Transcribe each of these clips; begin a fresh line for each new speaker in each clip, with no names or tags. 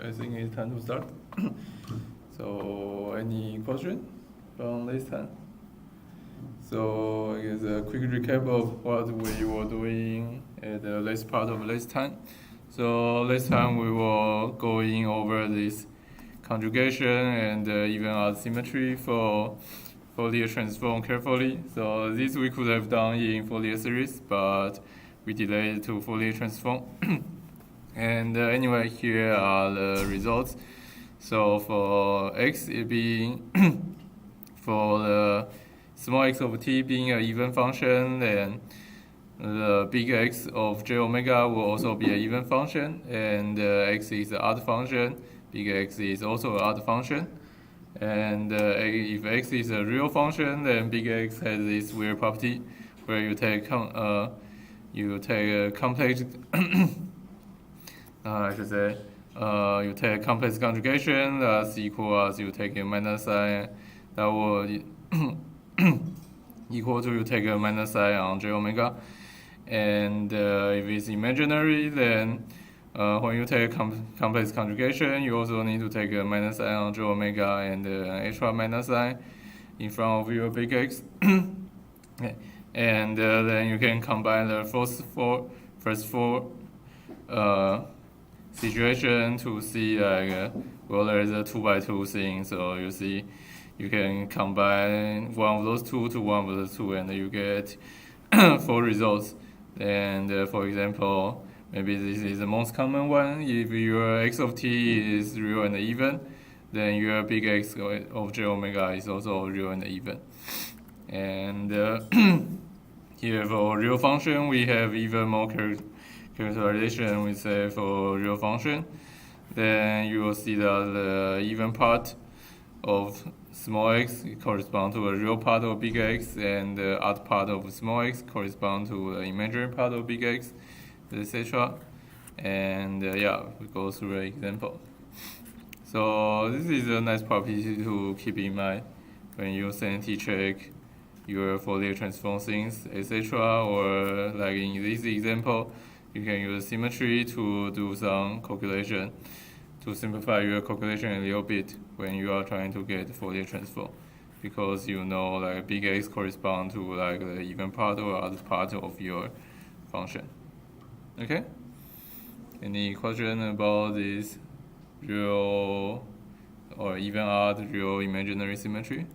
I think it's time to start. So, any question from this time? So, I guess a quick recap of what we were doing at the last part of last time. So, last time we were going over this conjugation and even odd symmetry for Fourier transform carefully. So, this we could have done in Fourier series, but we delayed to Fourier transform. And anyway, here are the results. So for x it being for the small x of t being an even function, then the big X of j omega will also be an even function, and x is an odd function. Big X is also an odd function, and if x is a real function, then big X has this weird property where you take a complex I should say, you take complex conjugation that's equal as you take a minus sign, that will equal to you take a minus sign on j omega. And if it's imaginary, then when you take complex conjugation, you also need to take a minus sign on j omega and an extra minus sign in front of your big X. Okay. And then you can combine the first four situation to see well, there is a 2x2 thing, so you see you can combine one of those two to one of the two and you get 4 results. And for example, maybe this is the most common one. If your x of t is real and even, then your big X of j omega is also real and even. And here for real function we have even more characterization. We say for real function, then you will see that the even part of small x correspond to a real part of big X, and the odd part of small x correspond to the imaginary part of big X, etc. And yeah, we go through an example. So this is a nice property to keep in mind when you sanity check your Fourier transform things, etc. Or like in this example, you can use symmetry to do some calculation, to simplify your calculation a little bit when you are trying to get Fourier transform, because you know like big X correspond to like the even part or odd part of your function. Okay? Any question about this real or even odd real imaginary symmetry?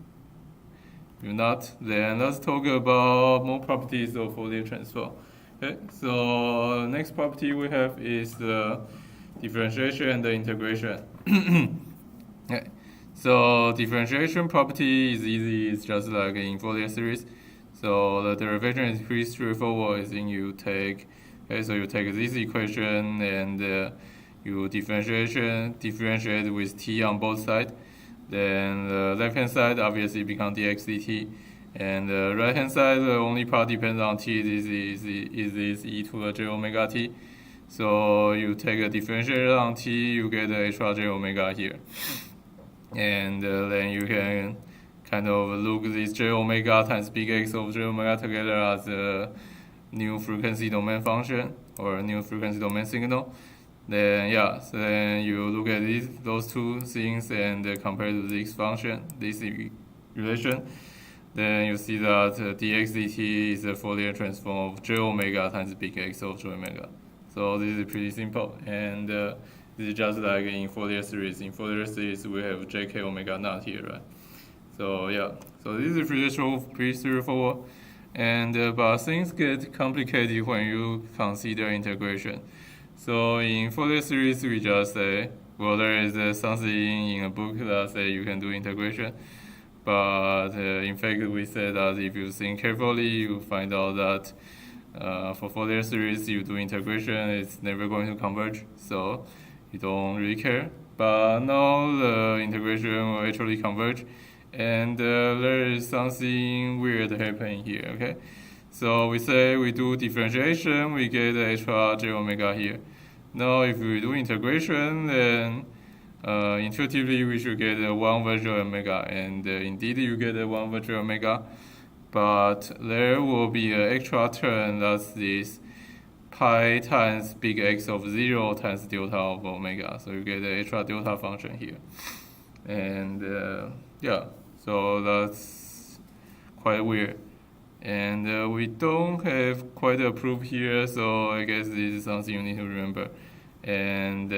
If not, then let's talk about more properties of Fourier transform. Okay, so next property we have is the differentiation and the integration. Okay, so differentiation property is easy. It's just like in Fourier series. So the derivation is pretty straightforward. I think you take, okay, so you take this equation and you differentiate with t on both sides. Then the left hand side obviously becomes dx dt. And the right hand side, the only part depends on t is this e to the j omega t. So you take a differentiator on t, you get the extra j omega here. And then you can kind of look this j omega times big X of j omega together as a new frequency domain function or a new frequency domain signal. Then yeah, so then you look at those two things and compare to this function, this relation. Then you see that dx dt is the Fourier transform of j omega times big X of j omega. So this is pretty simple, and this is just like in Fourier series. In Fourier series, we have jk omega naught here, right? So yeah, so this is pretty straightforward, and but things get complicated when you consider integration. So in Fourier series, we just say, well, there is something in a book that say you can do integration. But in fact, we said that if you think carefully, you find out that for Fourier series, you do integration, it's never going to converge, so you don't really care. But now the integration will actually converge, and there is something weird happening here, okay? So we say we do differentiation, we get the extra j omega here. Now if we do integration, then intuitively we should get 1 virtual omega, and indeed you get 1 virtual omega, but there will be an extra term, that's this pi times big X of 0 times delta of omega. So you get the extra delta function here. And yeah, so that's quite weird. And we don't have quite a proof here, so I guess this is something you need to remember. And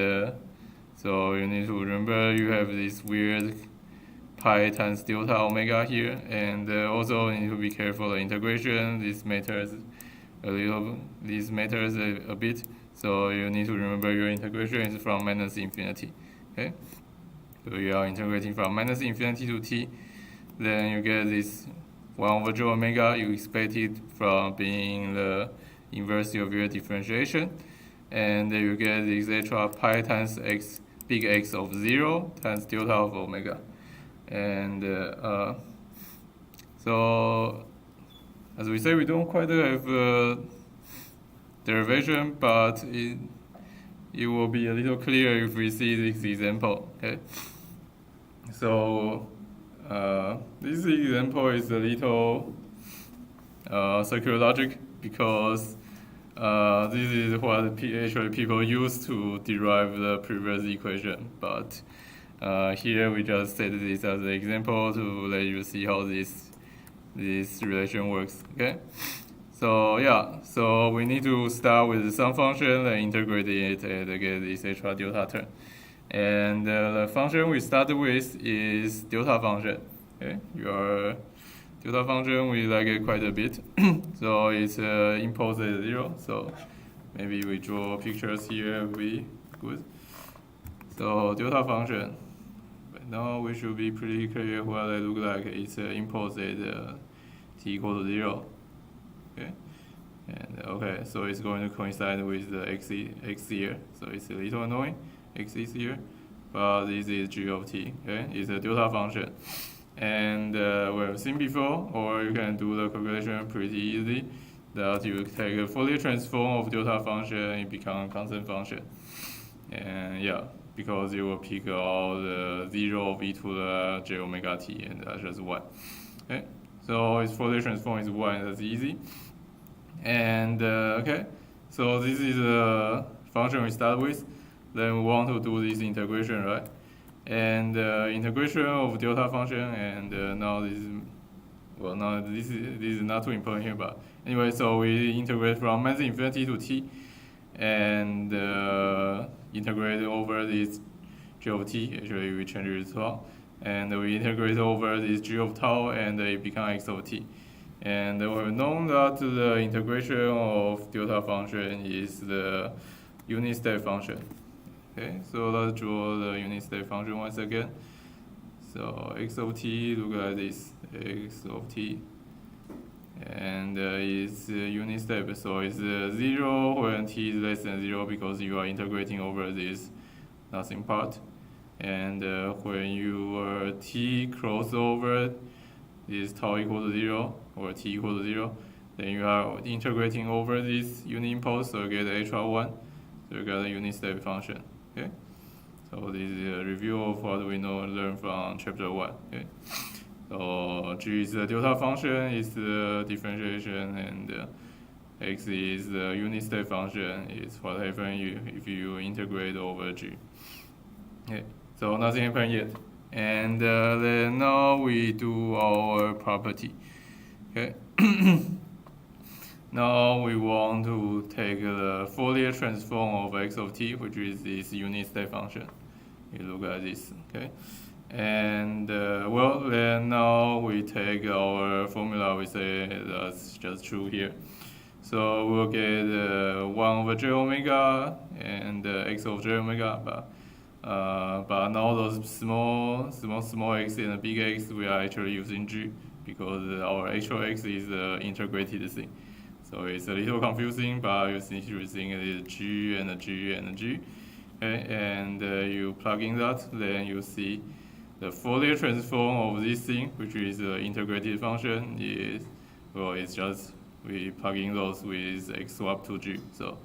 so you need to remember you have this weird pi times delta omega here, and also you need to be careful the integration. This matters a bit. So you need to remember your integration is from minus infinity. Okay, so you are integrating from minus infinity to t, then you get this 1/j omega. You expect it from being the inverse of your differentiation, and then you get this extra pi times x big X of 0 times delta of omega. And so as we say, we don't quite have a derivation, but it will be a little clearer if we see this example. Okay, so this example is a little circular logic, because this is what actually people use to derive the previous equation, but here we just set this as an example to let you see how this relation works. Okay, so yeah, so we need to start with some function and integrate it and get this extra delta term. And the function we started with is delta function. Okay, your delta function we like it quite a bit. So it's impulse at 0. So maybe we draw pictures here will be good. So delta function. But now we should be pretty clear what they look like. It's impulse at t equal to 0. Okay. And okay, so it's going to coincide with the x here. So it's a little annoying. X is here, but this is g of t. Okay, it's a delta function. And we've seen before, or you can do the calculation pretty easily, that you take a Fourier transform of delta function, it becomes a constant function. And yeah, because you will pick out the 0 of e to the j omega t, and that's just 1. Okay, so its Fourier transform is 1, that's easy. And okay, so this is a function we start with. Then we want to do this integration, right? And integration of delta function, and now this is not too important here, but anyway, so we integrate from minus infinity to t, and integrate over this g of t. Actually, we change it to tau, and we integrate over this g of tau, and it becomes x of t. And we've known that the integration of delta function is the unit step function. Okay, so let's draw the unit step function once again. So x of t look like this, x of t, and it's unit step. So it's 0 when t is less than 0, because you are integrating over this nothing part. And when your t cross over this tau equal to 0, or t equal to 0, then you are integrating over this unit impulse, so you get the extra 1. So you get a unit step function. Okay, so this is a review of what we learned from chapter 1. Okay, so g is the delta function, is the differentiation, and x is the unit step function. It's what happens if you integrate over g. Okay, so nothing happened yet, and then now we do our property. Okay. Now we want to take the Fourier transform of x of t, which is this unit step function. You look at this, okay? And well, then now we take our formula. We say that's just true here. So we'll get 1/j omega and x of j omega, but now those small x and the big x, we are actually using g, because our actual x is the integrated thing. So it's a little confusing, but you see everything is g and g and g. Okay, and you plug in that, then you see the Fourier transform of this thing, which is the integrated function, is, well, it's just we plug in those with x swap to g. So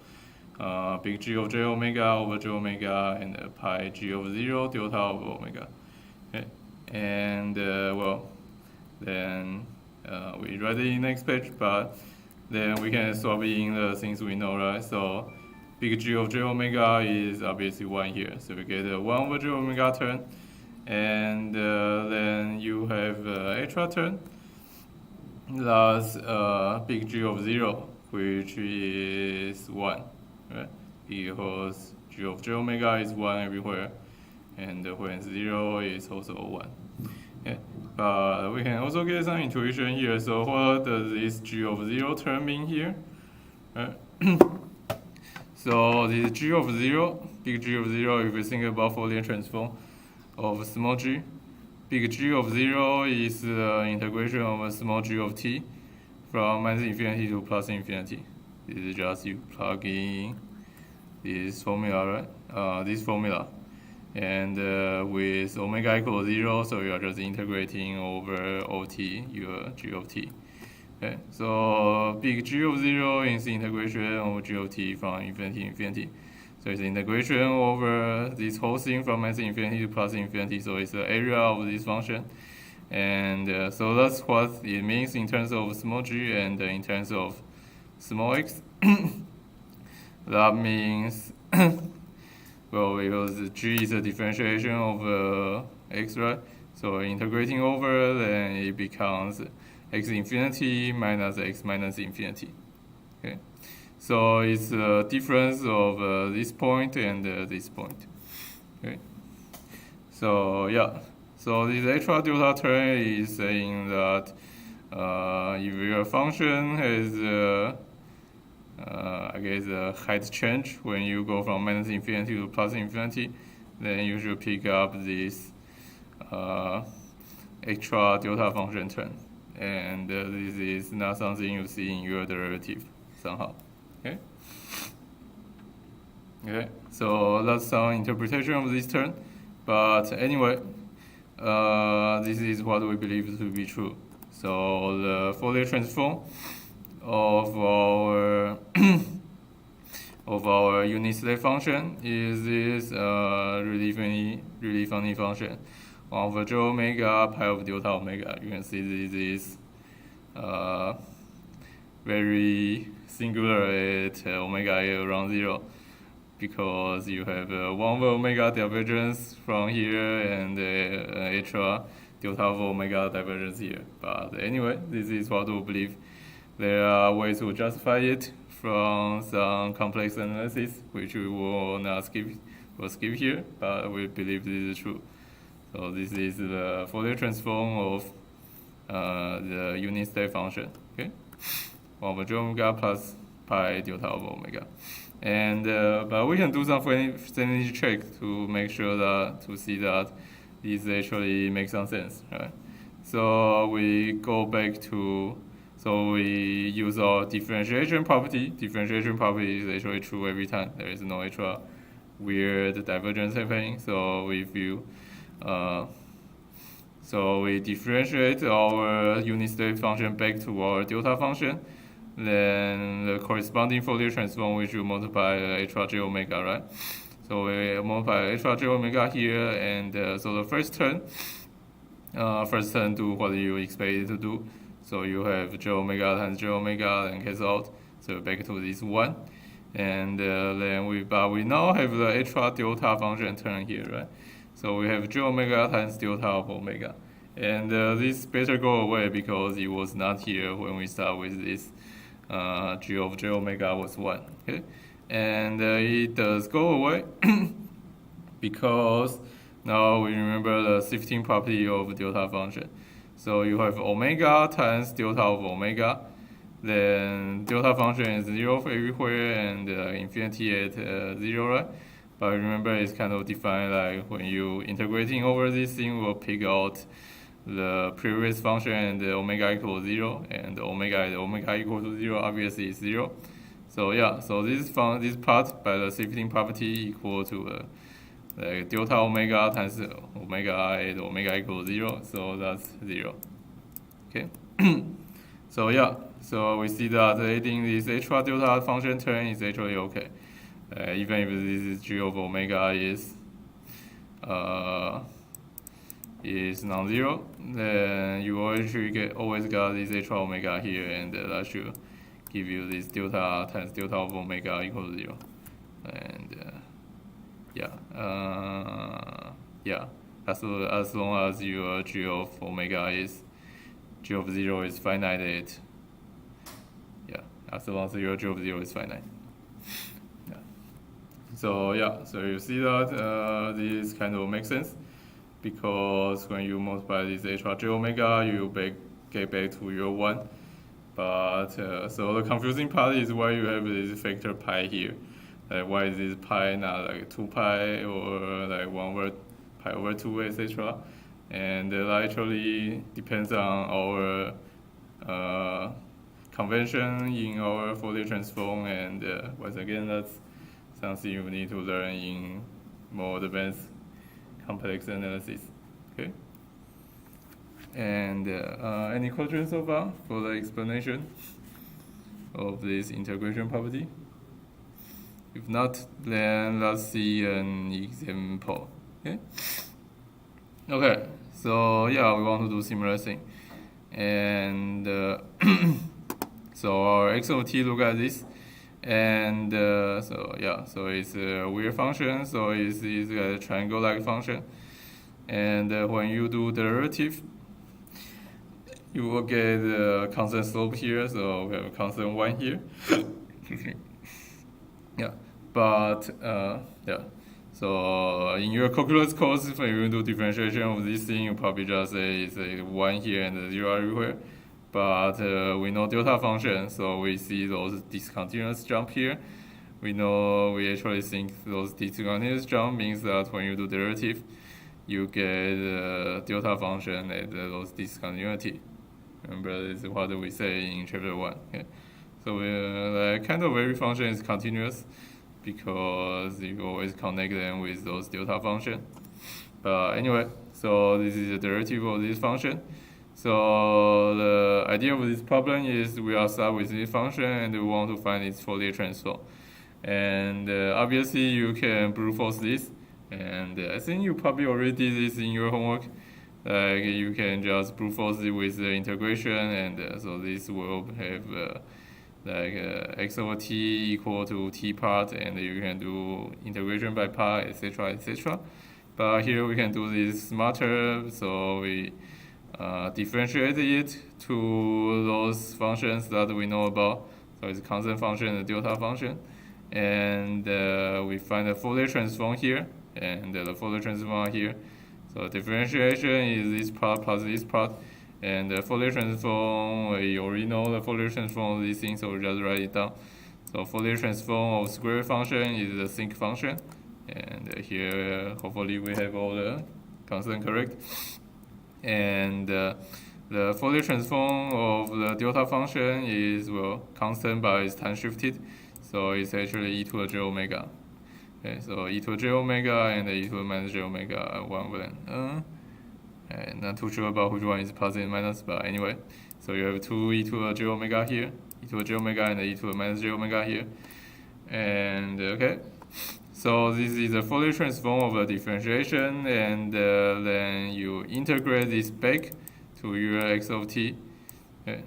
big G of j omega over j omega, and pi g of 0 delta of omega. Okay, and well, then we write it in next page, but then we can swap in the things we know, right? So big G of j omega is obviously 1 here. So we get a 1 over j omega term. And then you have extra term plus big G of 0, which is 1, right? Because G of j omega is 1 everywhere, and when 0 is also 1. Okay. But we can also get some intuition here. So what does this G of 0 term mean here? Right? So this G of 0, big G of 0, if we think about Fourier transform of small g, big G of 0 is the integration of a small g of t from minus infinity to plus infinity. This is just you plug in this formula, right? This formula. And with omega equals 0, so you are just integrating over OT, your g of t. Okay, so big G of 0 is the integration of g of t from infinity to infinity. So it's the integration over this whole thing from minus infinity to plus infinity. So it's the area of this function. And so that's what it means in terms of small g and in terms of small x. That means, well, because g is a differentiation of x, right? So integrating over, then it becomes x infinity minus x minus infinity. Okay, so it's a difference of this point and this point. Okay, so yeah, so this extra delta term is saying that if your function has I guess a height change when you go from minus infinity to plus infinity, then you should pick up this extra delta function term. And this is not something you see in your derivative somehow. Okay. Okay. So that's some interpretation of this term. But anyway, this is what we believe to be true. So the Fourier transform of our of our unit step function is this really funny function. 1 over j omega pi of delta omega. You can see this is very singular at omega around 0, because you have 1 over omega divergence from here and extra delta of omega divergence here. But anyway, this is what we believe. There are ways to justify it from some complex analysis, which we will not skip here, but we believe this is true. So this is the Fourier transform of the unit step function. Okay, 1 over j omega plus pi delta of omega, and but we can do some sanity check to make sure that to see that these actually make some sense, right? So we go back to, so we use our differentiation property. Differentiation property is actually true every time. There is no extra weird divergence happening. So we view. So we differentiate our unit step function back to our delta function. Then the corresponding Fourier transform, which will multiply extra j omega, right? So we multiply extra j omega here, and so the first term do what you expect it to do. So you have j omega times j omega, then cancel out. So back to this 1. And then we now have the extra delta function term here, right? So we have j omega times delta of omega. And this better go away because it was not here when we start with this g of j omega was 1. Okay? And it does go away because now we remember the shifting property of delta function. So you have omega times delta of omega. Then delta function is 0 for everywhere and infinity at 0, right? But remember, it's kind of defined like when you integrating over this thing, we'll pick out the previous function and the omega equals 0, and omega equal to 0 obviously is 0. So yeah, so this part by the shifting property equal to delta omega times omega I at omega equals 0. So that's 0. Okay. So yeah, so we see that adding this extra delta function term is actually okay. Even if this is g of omega is non-zero, then you always got this extra omega here, and that should give you this delta times delta of omega equals 0. And as long as your g of omega is g of 0 is finite, as long as your g of 0 is finite. So you see that this kind of makes sense, because when you multiply this extra j omega, you get back to your 1. But so the confusing part is why you have this factor pi here. Like why is this pi not like 2 pi or like 1 over pi over 2, etc. And that actually depends on our convention in our Fourier transform, and once again, that's something you need to learn in more advanced complex analysis. Okay. And any questions so far for the explanation of this integration property? If not, then let's see an example. Okay. So we want to do similar thing, and so our x of t, look at this. And so it's a weird function, so it's a triangle-like function. And when you do derivative, you will get a constant slope here, so we have a constant 1 here. So in your calculus course, when you do differentiation of this thing, you probably just say it's a 1 here and a 0 everywhere. But we know delta function, so we see those discontinuous jump here. We actually think those discontinuous jump means that when you do derivative, you get delta function at those discontinuity. Remember, this is what we say in chapter 1. Okay? So the kind of every function is continuous, because you always connect them with those delta function. But anyway, so this is the derivative of this function. So the idea of this problem is we are start with this function and we want to find its Fourier transform. And obviously you can brute force this, and I think you probably already did this in your homework. Like you can just brute force it with the integration, and so this will have x over t equal to t part, and you can do integration by part, etc., etc. But here we can do this smarter, so we differentiate it to those functions that we know about. So it's a constant function and a delta function. And we find the Fourier transform here, and the Fourier transform here. So differentiation is this part plus this part. And the Fourier transform, we already know the Fourier transform of these things, so we just write it down. So Fourier transform of square function is the sinc function. And here, hopefully we have all the constant correct. And the Fourier transform of the delta function is, constant but it's time shifted. So it's actually e to the j omega. Okay, so e to the j omega and e to the minus j omega are 1 over n. I'm not too sure about which one is positive and minus, but anyway. So you have 2 e to the j omega here, e to the j omega and e to the minus j omega here. And okay. So this is the Fourier transform of the differentiation, and then you integrate this back to your x of t. Okay.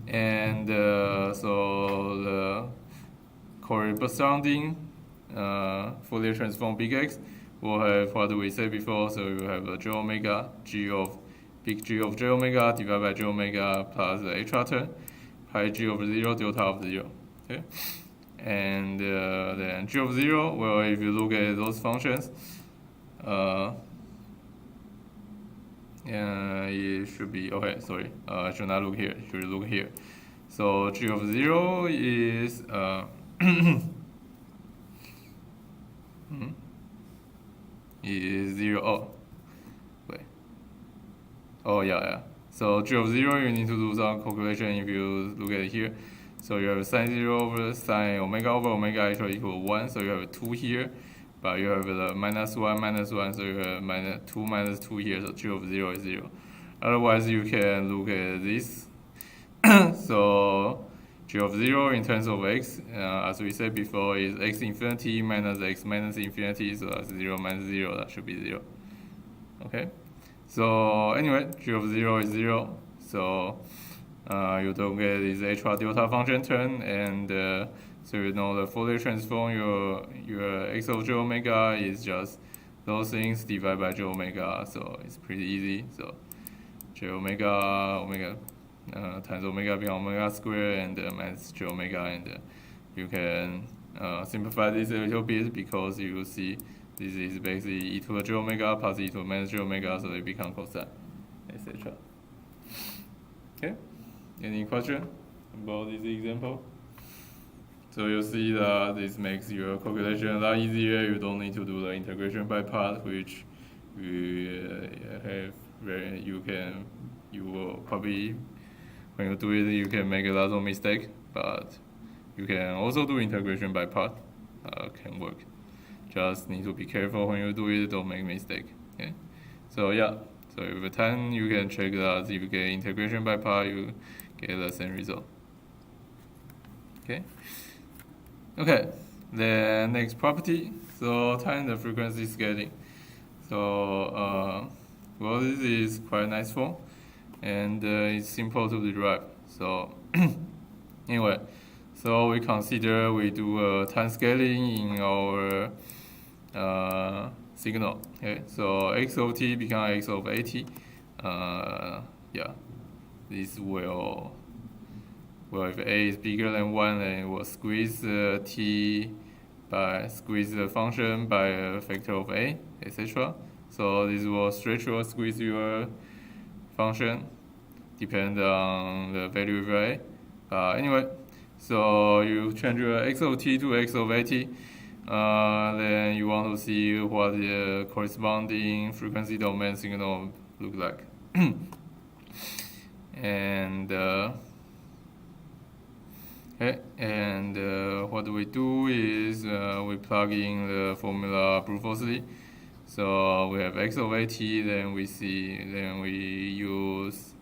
And so the corresponding Fourier transform big X will have what we said before. So you have a j omega, big G of j omega divided by j omega plus the extra term, pi g over 0, delta of 0. Okay. And then g of 0, well, if you look at those functions, it should be, okay, sorry, I should not look here, it should look here. So g of 0 is, is 0, oh, wait, oh yeah. So g of 0, you need to do some calculation if you look at it here. So you have sine 0 over sine omega over omega actually equal 1, so you have 2 here, but you have the minus 1, so you have 2 minus 2 here, so g of 0 is 0. Otherwise, you can look at this. So g of 0 in terms of x, as we said before, is x infinity minus x minus infinity, so that's 0 minus 0, that should be 0. Okay? So anyway, g of 0 is 0, so you don't get this HR delta function term, and so you know the Fourier transform your x of j omega is just those things divided by j omega, so it's pretty easy. So j omega times omega become omega square and minus j omega, and you can simplify this a little bit because you see this is basically e to the j omega plus e to the minus j omega, so they become cosine, etc. Okay, any question about this example? So you see that this makes your calculation a lot easier. You don't need to do the integration by part, which you will probably, when you do it, you can make a lot of mistake, but you can also do integration by part, can work. Just need to be careful when you do it, don't make mistake. Okay, so yeah, so over time you can check that if you get integration by part, you get the same result. Okay, the next property, so time the frequency scaling. So well, this is quite a nice form, and it's simple to derive. So anyway, so we consider we do a time scaling in our signal. Okay, so x of t become x of at. Yeah, this will, well, if a is bigger than 1, then it will squeeze squeeze the function by a factor of a, etc. So this will stretch or squeeze your function depend on the value of a. Anyway, so you change your x of t to x of at, then you want to see what the corresponding frequency domain signal look like. And okay, and what we do is we plug in the formula brute-forcely. So we have x of at, then we use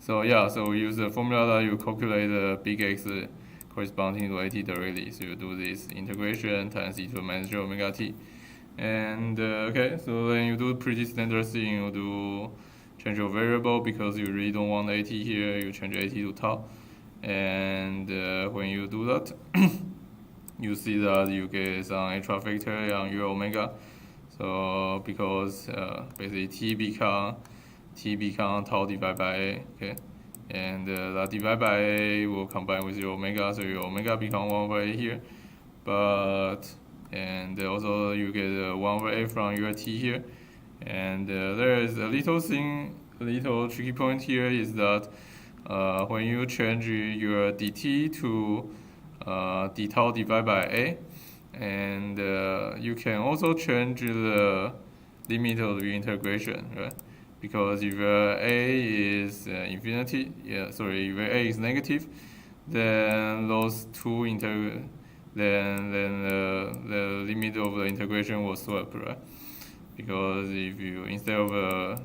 so yeah, so we use the formula that you calculate the big X corresponding to at directly. So you do this integration times e to the minus j omega t. And okay, so then you do pretty standard thing. You do change your variable because you really don't want at here. You change at to tau, and when you do that, you see that you get some extra factor on your omega. So because basically t become tau divided by a. Okay, and that divided by a will combine with your omega, so your omega become 1 over a here. And also you get 1 over a from your t here. And there is a little tricky point here is that when you change your dt to d tau divided by a, and you can also change the limit of the integration, right? Because if a is infinity, if a is negative, then those two then the limit of the integration will swap, right? Because if you, instead of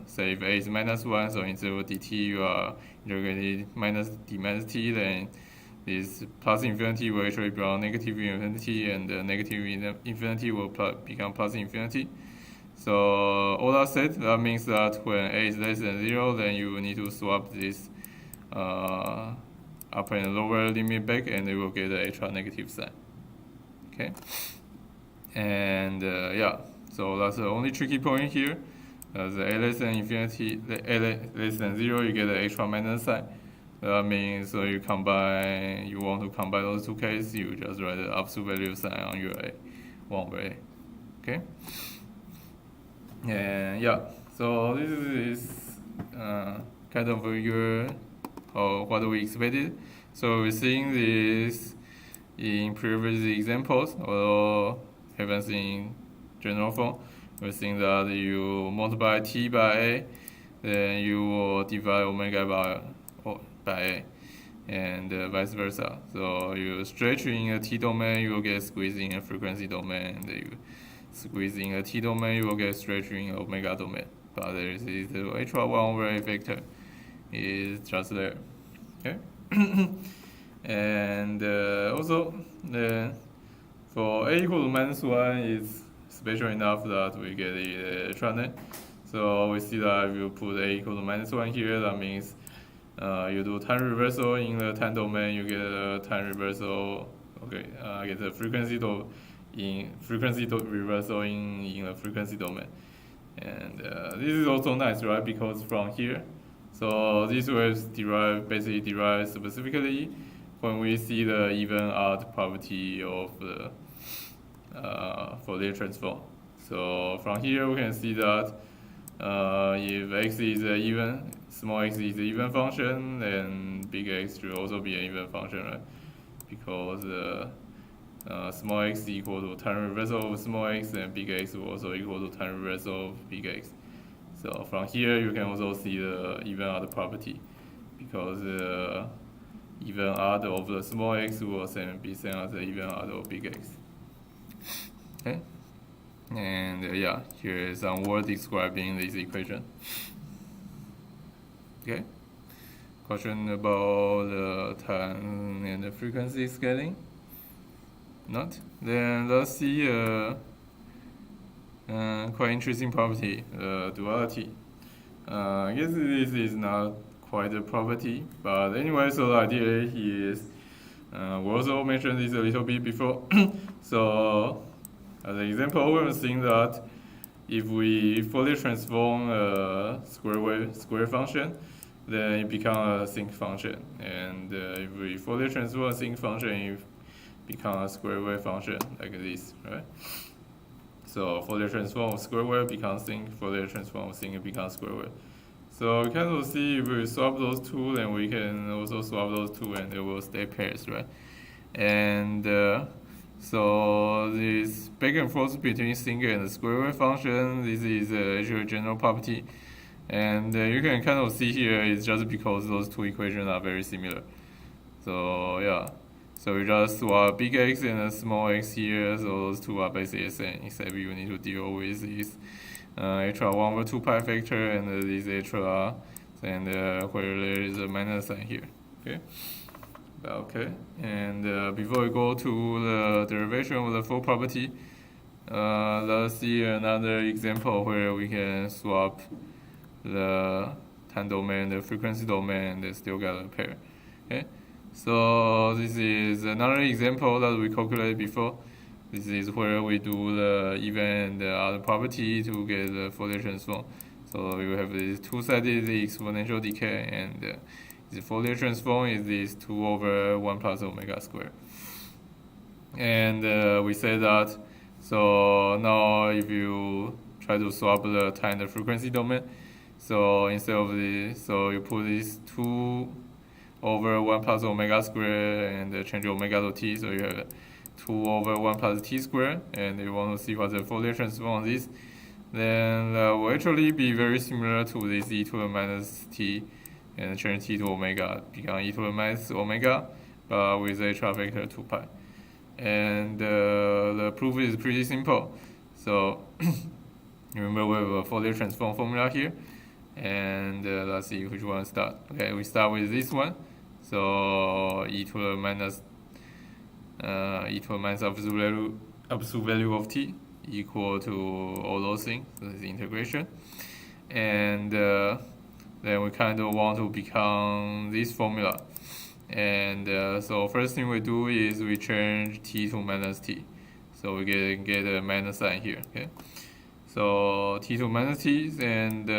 say if a is -1, so instead of dt you are integrating minus d minus t, then this plus infinity will actually become negative infinity, and negative infinity will become plus infinity. So all that said, that means that when a is less than 0, then you need to swap this upper and lower limit back, and you will get the extra negative sign. Okay, and yeah, so that's the only tricky point here. As a less than infinity, a less than 0, you get the extra minus sign. That means so you want to combine those two cases, you just write the absolute value sign on your a, 1 over a. Okay. And yeah, so this is kind of what we expected. So we're seeing this in previous examples, although haven't seen general form. We're seeing that you multiply t by a, then you will divide omega by a, and vice versa. So you stretch in a t domain, you will get squeezed in a frequency domain, and you squeeze in a t domain, you will get stretched in omega domain. But there is the extra 1 over a factor is just there. Okay. And also for a equal to -1 is special enough that we get the extra net. So we see that if you put a equal to -1 here, that means you do time reversal in the time domain, you get a time reversal. Okay, get a frequency reversal in the frequency domain, and this is also nice, right? Because from here, so these waves basically derive specifically when we see the even odd property of the Fourier transform. So from here we can see that if x is an even, small x is an even function, then big X should also be an even function, right? Because small x equal to time reversal of small x, and big X will also equal to time reversal of big X. So from here you can also see the even odd property, because even odd of the small x will be same as the even odd of big X. Okay. And yeah, here is some word describing this equation. Okay. Question about the time and the frequency scaling? Not? Then let's see quite interesting property, duality. I guess this is not quite a property, but anyway, so the idea is, we also mentioned this a little bit before. So as an example, we're seeing that if we Fourier transform a square function, then it becomes a sinc function. And if we Fourier transform a sinc function, it becomes a square wave function like this, right? So Fourier transform of square wave becomes sinc, Fourier transform of sinc becomes square wave. So we can also see if we swap those two, then we can also swap those two and they will stay pairs, right? And so this back and forth between sinc and the square wave function, this is actually a general property. And you can kind of see here it's just because those two equations are very similar. So yeah, so we just swap big X and a small x here, so those two are basically the same, except you need to deal with this extra 1/2 pi factor and this extra, and where there is a minus sign here. Okay. Okay, and before we go to the derivation of the full property, let's see another example where we can swap the time domain, the frequency domain, and they still get a pair. Okay, so this is another example that we calculated before. This is where we do the even and the odd property to get the Fourier transform. So we will have this two-sided exponential decay, and the Fourier transform is this 2 over 1 plus omega squared. And we say that, so now if you try to swap the time and the frequency domain, so instead of this, so you put this 2 over 1 plus omega squared and change omega to t, so you have 2 over 1 plus t squared, and you want to see what the Fourier transform on this, then will actually be very similar to this e to the minus t, and change t to omega, become e to the minus omega, but with extra factor 2 pi. And the proof is pretty simple. So remember we have a Fourier transform formula here, and let's see which one to start. Okay, we start with this one. So e to the minus absolute value of t equal to all those things. So this is integration, and then we kind of want to become this formula. And so first thing we do is we change t to minus t. So we get a minus sign here. Okay, so t to minus t, and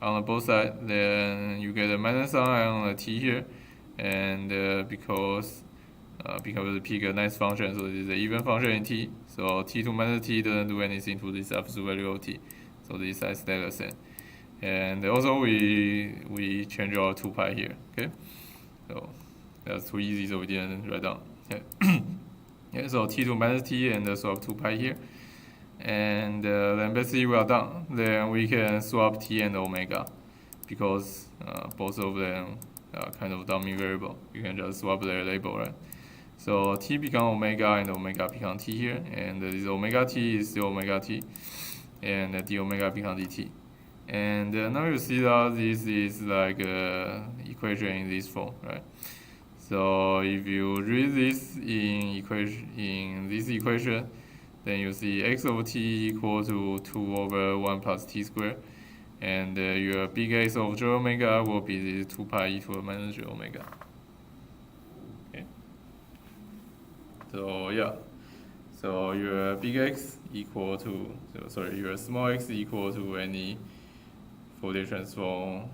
on both sides, then you get a minus sign on the t here. And because we pick a nice function, so this is an even function in t. So t to minus t doesn't do anything to this absolute value of t. So this side stays the same. And also we change our 2 pi here. Okay, so that's too easy, so we didn't write down. Okay. Yeah, so t to minus t and swap 2 pi here, and then basically we are done. Then we can swap t and omega, because both of them are kind of dummy variable. You can just swap their label, right? So t become omega and omega become t here, and this omega t is still omega t, and d omega become dt. And now you see that this is like equation in this form, right? So if you read this in this equation, then you see x of t equal to 2 over 1 plus t squared. And your big X of j omega will be this 2 pi e to the minus j omega. Okay. So yeah. So your big X equal to, your small x equal to any Fourier transform,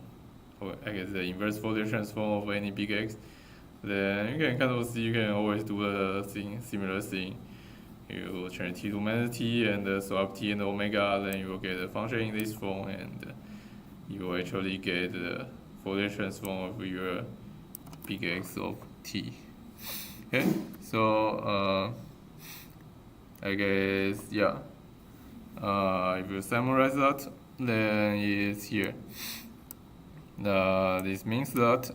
or I guess the inverse Fourier transform of any big X. Then you can kind of see, you can always do the similar thing. You change t to minus t and swap t and omega, then you will get a function in this form, and you will actually get the Fourier transform of your big X of t. Okay, so I guess yeah. If you summarize that, then it's here. This means that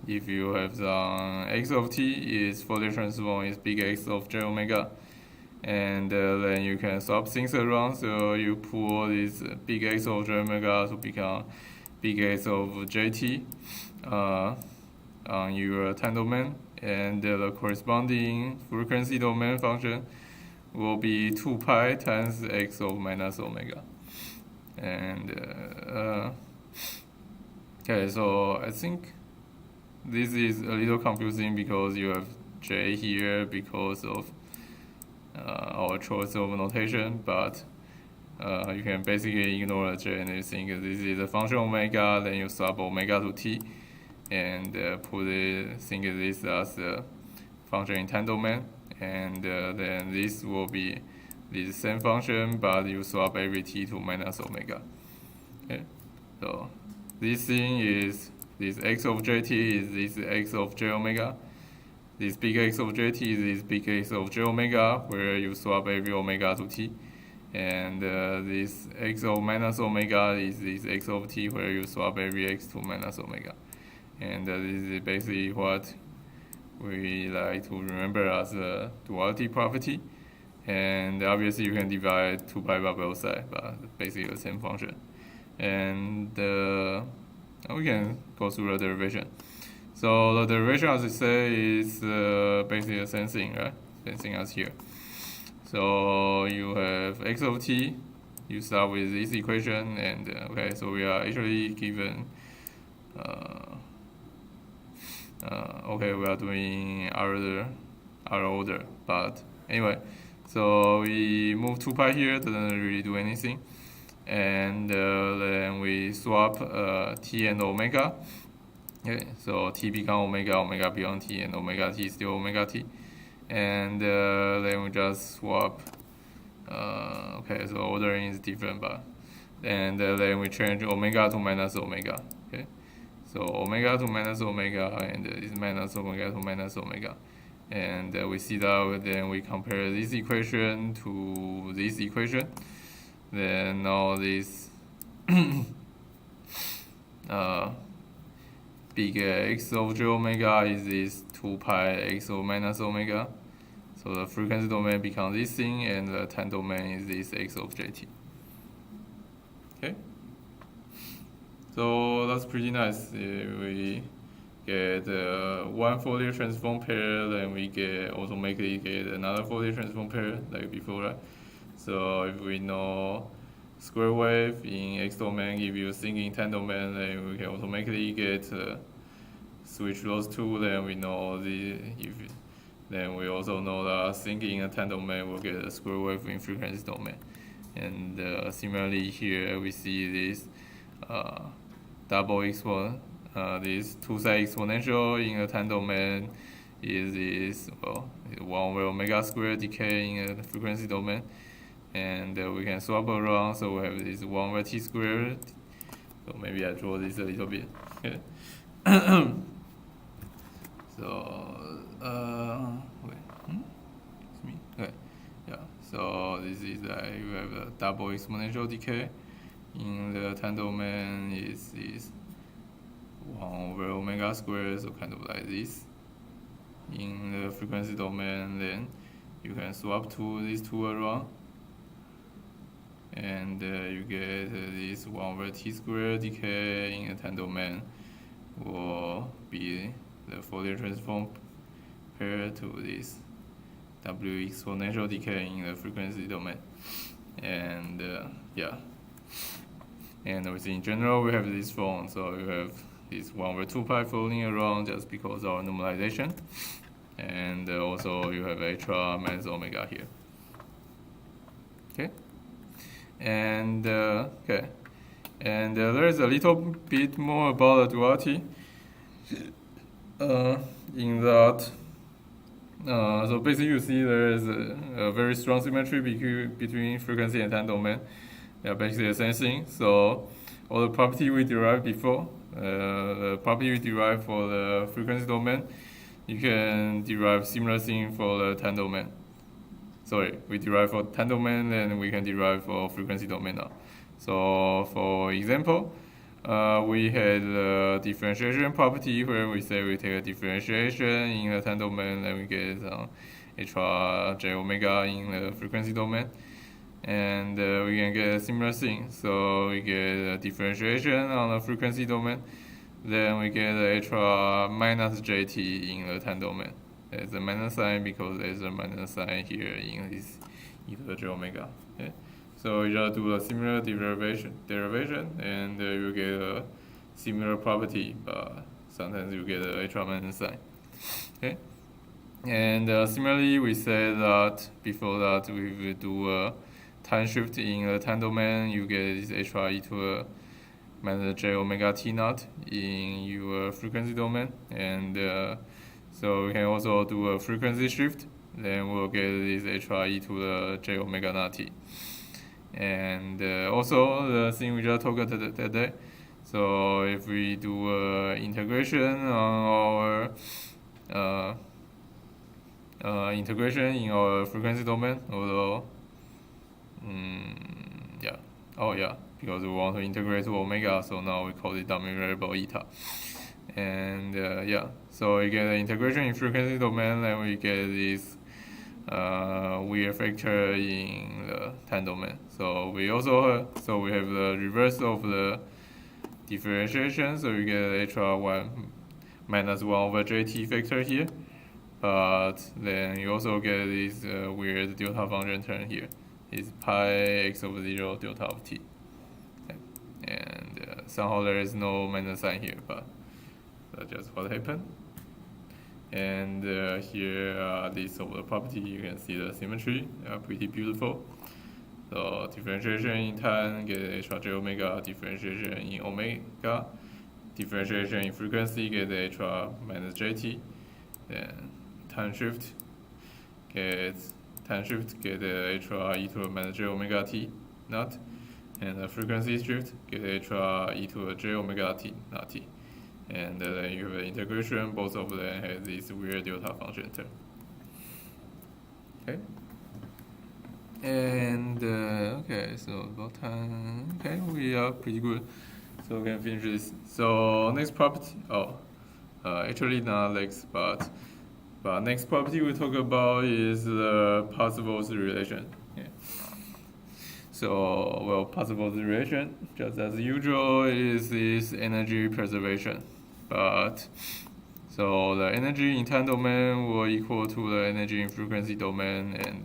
if you have some x of t, its Fourier transform is big X of j omega, and then you can swap things around. So you pull this big X of j omega to become big X of jt on your time domain, and the corresponding frequency domain function will be 2 pi times x of minus omega. And okay, so I think this is a little confusing because you have j here because of our choice of notation, but you can basically ignore the j and you think this is a function omega, then you swap omega to t, and think of this as a function in time domain, and then this will be the same function, but you swap every t to minus omega. Okay, so this thing is this x of jt is this x of j omega. This big X of jt is this big X of j omega, where you swap every omega to t. And this x of minus omega is this x of t, where you swap every x to minus omega. And this is basically what we like to remember as a duality property. And obviously you can divide 2 pi by both sides, but basically the same function. And we can go through the derivation. So the derivation, as I say, is basically the same thing, right? Same thing as here. So you have x of t, you start with this equation, and okay, so we are actually given, okay, we are doing our order, but anyway, so we move 2 pi here, doesn't really do anything, and then we swap t and omega. Okay, so t become omega, omega become t, and omega t is still omega t. And then we just swap. Okay, so ordering is different, but and then we change omega to minus omega. Okay, so omega to minus omega, and it's minus omega to minus omega. And we see that, then we compare this equation to this equation. Then now this big X of j omega is this 2 pi x of minus omega. So the frequency domain becomes this thing, and the time domain is this x of jt. Okay? So that's pretty nice. We get one Fourier transform pair, then we automatically get another Fourier transform pair like before, right? So if we know square wave in x domain give you thing in time domain, then we can automatically get switch those two. Then we know then we also know that thing in a time domain will get a square wave in frequency domain. And similarly here we see this double exponent, this two-side exponential in a time domain is this 1 over omega squared decay in a frequency domain. And we can swap around, so we have this 1 over t squared. So maybe I draw this a little bit. Okay. So wait, it's me. Okay, yeah. So this is you have a double exponential decay in the time domain is this 1 over omega squared, so kind of like this. In the frequency domain, then you can swap these two around. And you get this 1 over t squared decay in a time domain will be the Fourier transform pair to this W exponential decay in the frequency domain. And yeah. And in general, we have this form. So you have this 1/2 pi floating around just because of our normalization. And also you have HR minus omega here. Okay. And okay. And there is a little bit more about the duality. In that, so basically you see there is a very strong symmetry between frequency and time domain. They are basically the same thing. So all the property we derived before, the property we derived for the frequency domain, you can derive similar thing for the time domain. Sorry, we derive for time domain, and we can derive for frequency domain now. So for example, we had the differentiation property where we say we take a differentiation in the time domain, then we get HR j omega in the frequency domain. And we can get a similar thing. So we get a differentiation on the frequency domain, then we get the HR minus jt in the time domain. There's a minus sign because there's a minus sign here in this e to the j omega. Okay? So you just do a similar derivation, and you get a similar property, but sometimes you get a HR minus sign. Okay? And similarly, we said that before that we will do a time shift in the time domain. You get this HR e to the minus j omega t naught in your frequency domain, and so we can also do a frequency shift. Then we'll get this HR e to the j omega naught t. And also the thing we just talked about today. So if we do integration on our integration in our frequency domain, although because we want to integrate to omega, so now we call it domain variable eta. And so we get the integration in frequency domain, then we get this weird factor in the time domain. So we have the reverse of the differentiation, so we get HR1 minus 1/jt factor here, but then you also get this weird delta function term here. It's pi x over 0 delta of t. Okay. And somehow there is no minus sign here, but that's just what happened. And here this of the property, you can see the symmetry, pretty beautiful. So differentiation in time, get HR j omega, differentiation in omega, differentiation in frequency, get HR minus jt, then time shift, get HR e to the minus j omega t naught, and the frequency shift, get HR e to the j omega t naught t. And then you have the integration, both of them have this weird delta function term. Okay. And okay, so about time. Okay, we are pretty good. So we can finish this. So next property. Actually not next, but next property we talk about is the Parseval's relation. Yeah. So Parseval's relation, just as usual, is this energy preservation. But so the energy in time domain will equal to the energy in frequency domain, and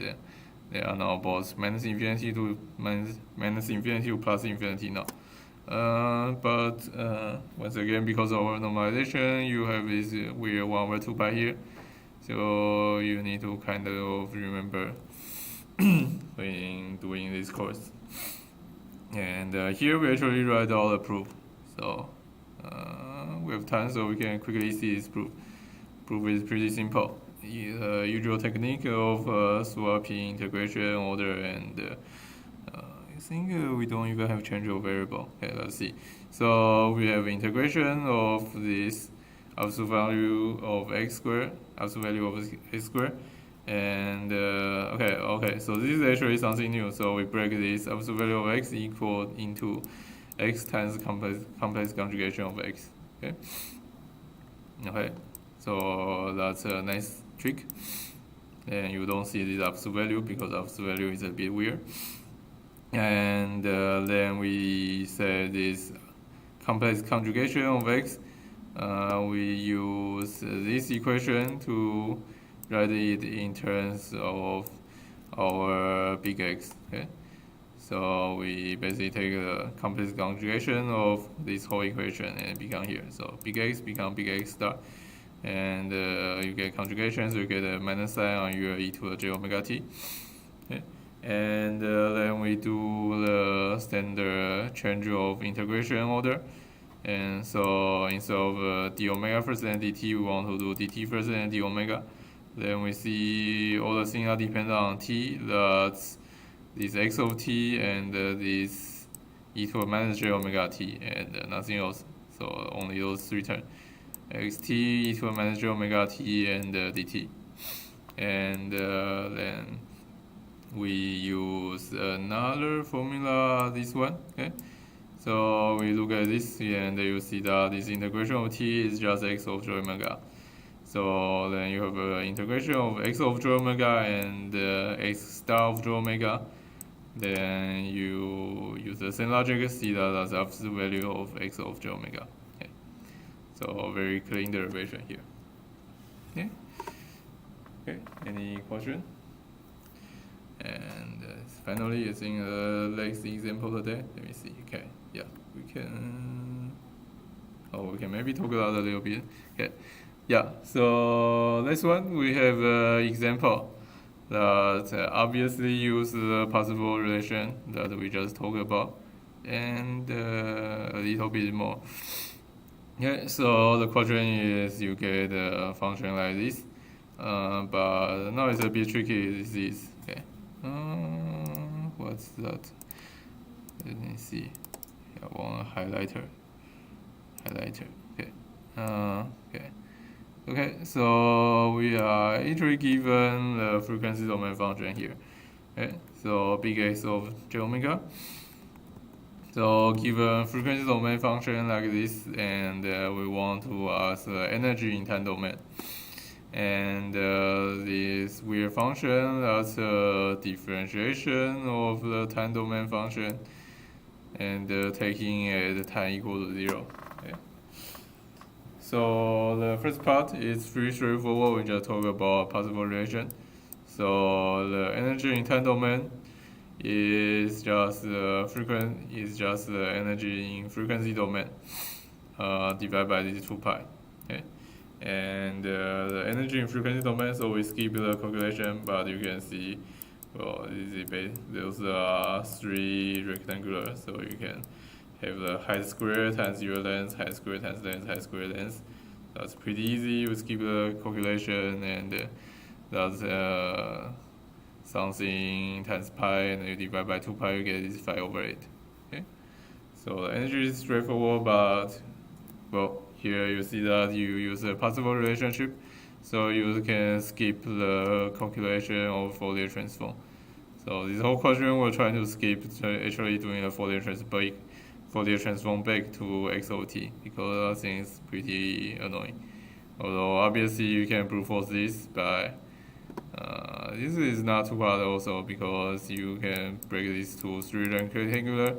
they are now both minus infinity to plus infinity now. But once again, because of our normalization, you have this weird 1/2 pi here. So you need to kind of remember when doing this course. And here we actually write all the proof. So we have time, so we can quickly see this proof. Proof is pretty simple. The usual technique of swapping integration order, and I think we don't even have change of variable. Okay, let's see. So we have integration of this absolute value of x squared, and okay. So this is actually something new. So we break this absolute value of x equal into x times complex conjugation of x. Okay. So that's a nice trick. And you don't see this absolute value because absolute value is a bit weird. And then we say this complex conjugation of x. We use this equation to write it in terms of our big X. Okay, so we basically take the complete conjugation of this whole equation and become here. So big X become big X star, and you get conjugation, so you get a minus sign on your e to the j omega t. Okay. And then we do the standard change of integration order. And so instead of d omega first and dt, we want to do dt first and d omega. Then we see all the things are dependent on t. That's this x of t and this e to the minus j omega t and nothing else. So only those three terms: xt, e to the minus j omega t, and dt. And then we use another formula, this one. Okay, so we look at this and you see that this integration of t is just x of j omega. So then you have an integration of x of j omega and x star of j omega. Then you use the same logic, see that as absolute value of x of j omega. Okay, so very clean derivation here. Okay. Okay. Any question? And finally, I think the next example today. Let me see. Okay, yeah, we can. Oh, we can maybe talk about a little bit. Okay, yeah. So next one, we have an example that obviously use the possible relation that we just talked about, and a little bit more. Okay, so the question is you get a function like this, but now it's a bit tricky. This is okay. What's that? Let me see. I want a highlighter. Okay. Okay. Okay. So we are actually given the frequency domain function here. Okay. So big X of j omega. So given frequency domain function like this, and we want to ask energy in time domain. And this weird function, that's a differentiation of the time domain function, and taking at time equal to 0. Okay. So the first part is pretty straightforward. We just talk about possible relation. So the energy in time domain is just the energy in frequency domain divided by this 2 pi. Okay. And the energy in frequency domain, so we skip the calculation, but you can see, well, those are 3 rectangular, so you can have the height squared times your length, height squared times length, height squared length. That's pretty easy. We skip the calculation, and that's something times pi, and you divide by 2 pi, you get this 5/8. Okay, so the energy is straightforward, but well, here you see that you use a possible relationship, so you can skip the calculation of Fourier transform. So this whole question we're trying to skip actually doing a Fourier transform back to x of t, because I think it's pretty annoying. Although obviously you can brute force this by this is not too hard also, because you can break this to 3 rectangular.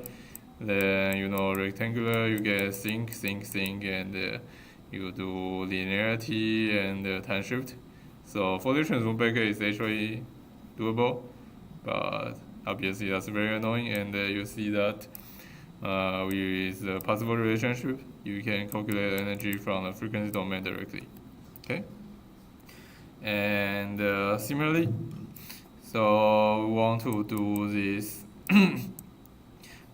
Then rectangular, you get sync, and you do linearity and time shift. So Fourier transform back is actually doable, but obviously that's very annoying. And you see that with the possible relationship, you can calculate energy from the frequency domain directly. Okay. And similarly, so we want to do this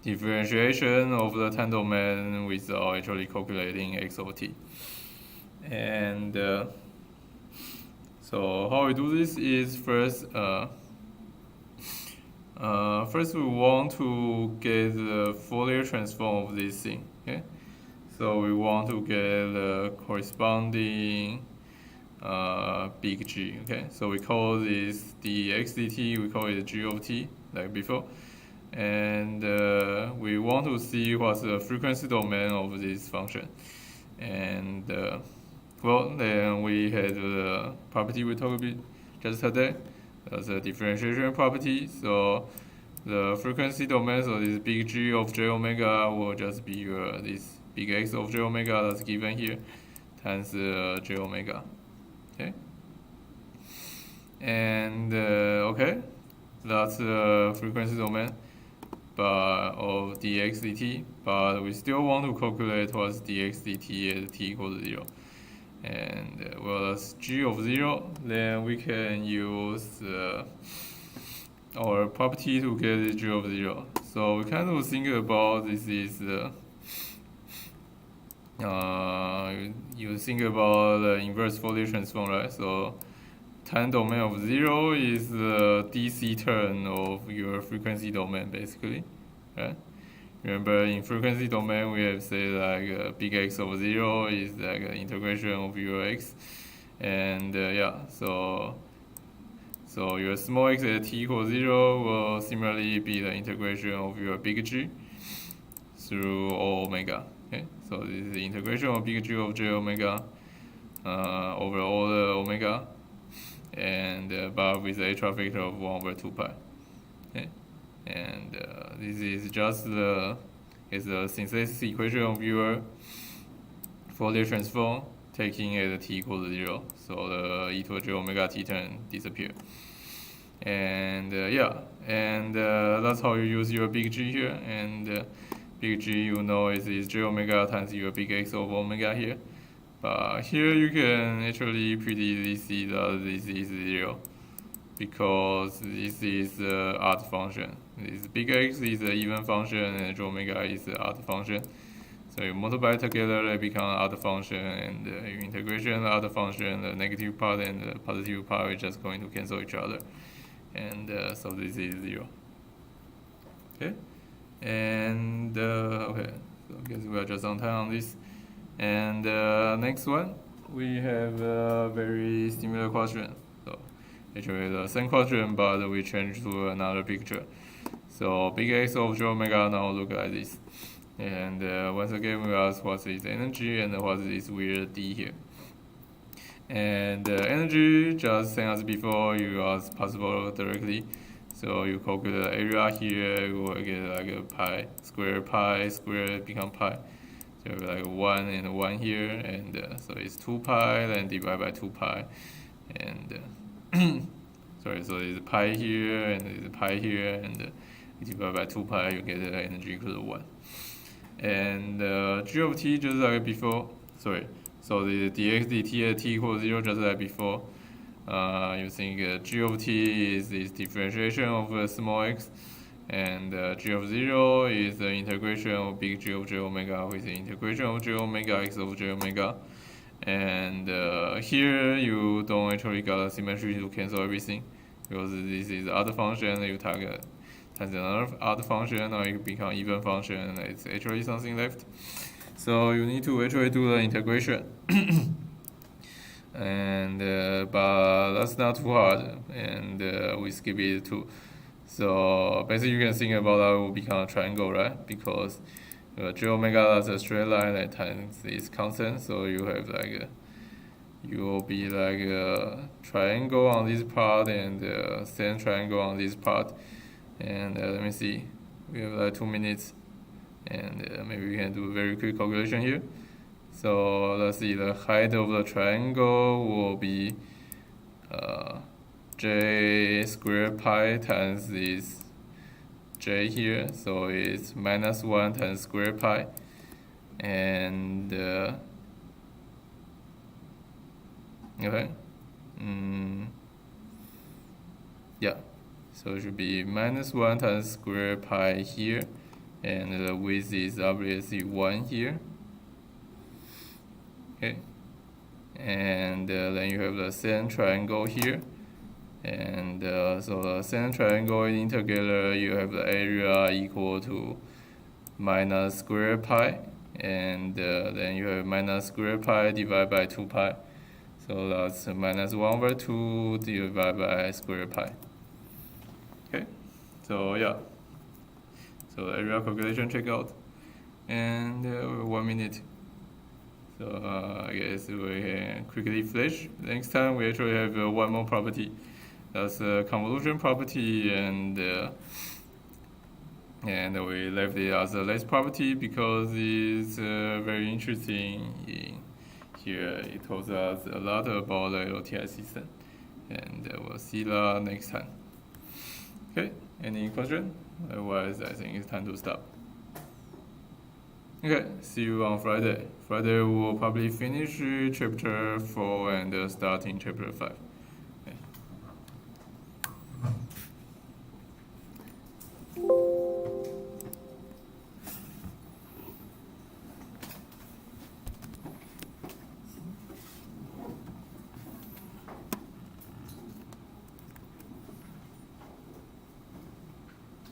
differentiation of the time domain without actually calculating x of t. And so how we do this is first we want to get the Fourier transform of this thing. Okay, so we want to get the corresponding big G. Okay, so we call this dx dt, we call it g of t like before. And we want to see what's the frequency domain of this function. And well, then we had the property we talked about just today. That's a differentiation property. So the frequency domain, so this big G of j omega will just be this big X of j omega that's given here times j omega. Okay. And okay, that's the frequency domain of dx dt, but we still want to calculate what's dx dt at t equals 0. And well, that's g of 0, then we can use our property to get g of 0. So we kind of think about this is you think about the inverse Fourier transform, right? So time domain of 0 is the DC term of your frequency domain, basically, right? Remember, in frequency domain, we have said like big X of 0 is like an integration of your x, and yeah, so your small x at t equals 0 will similarly be the integration of your big G through omega. Okay, so this is the integration of big G of j omega over all the omega, and but with a trifecta of 1 over 2 pi. Okay, and this is just the synthesis equation of your Fourier transform taking at t equals 0. So the e to the j omega t term disappear. And yeah, and that's how you use your big G here. And big G, you know, is j omega times your big X of omega here. But here you can actually pretty easily see that this is 0, because this is the odd function. This big X is an even function and j omega is the odd function. So you multiply together, they become odd function, and you integration the odd function, the negative part and the positive part are just going to cancel each other. And so this is 0. Okay, and okay, so I guess we are just on time on this. And next one, we have a very similar question. So actually the same question, but we change to another picture. So big X of j omega now look like this. And once again, we ask what is energy and what is weird d here. And energy, just same as before, you ask possible directly. So you calculate the area here, you will get like a pi square become pi. So you have like 1 and 1 here, and so it's 2 pi, then divide by 2 pi. And sorry, so there's pi here, and there's pi here, and divide by 2 pi, you get the energy equal to 1. And g of t, just like before, sorry, so the dx dt at t equals 0, just like before. You think g of t is this differentiation of small x, and g of 0 is the integration of big G of j omega with the integration of j omega x of j omega. And here you don't actually got a symmetry to cancel everything, because this is odd function, you target times another odd function, now it become even function, and it's actually something left. So you need to actually do the integration. And but that's not too hard, and we skip it too. So basically you can think about that will become a triangle, right? Because j omega, that's a straight line that times is constant, so you have like you will be like a triangle on this part and same triangle on this part. And let me see, we have like 2 minutes, and maybe we can do a very quick calculation here. So let's see, the height of the triangle will be j squared pi times this j here, so it's minus 1 times squared pi, and okay, yeah, so it should be minus 1 times squared pi here, and the width is obviously 1 here. Okay, and then you have the same triangle here, and so the same triangle in together, you have the area equal to minus square pi, and then you have minus square pi divided by 2 pi, so that's minus 1 over 2 divided by square pi. Okay, so yeah, so area calculation check out, and 1 minute. So I guess we can quickly finish. Next time we actually have one more property. That's a convolution property, and we left it as a last property because it's very interesting. Here it tells us a lot about the LTI system. and we'll see you next time. Okay, any question? Otherwise, I think it's time to stop. Okay, see you on Friday. Friday we'll probably finish chapter 4 and start in chapter 5.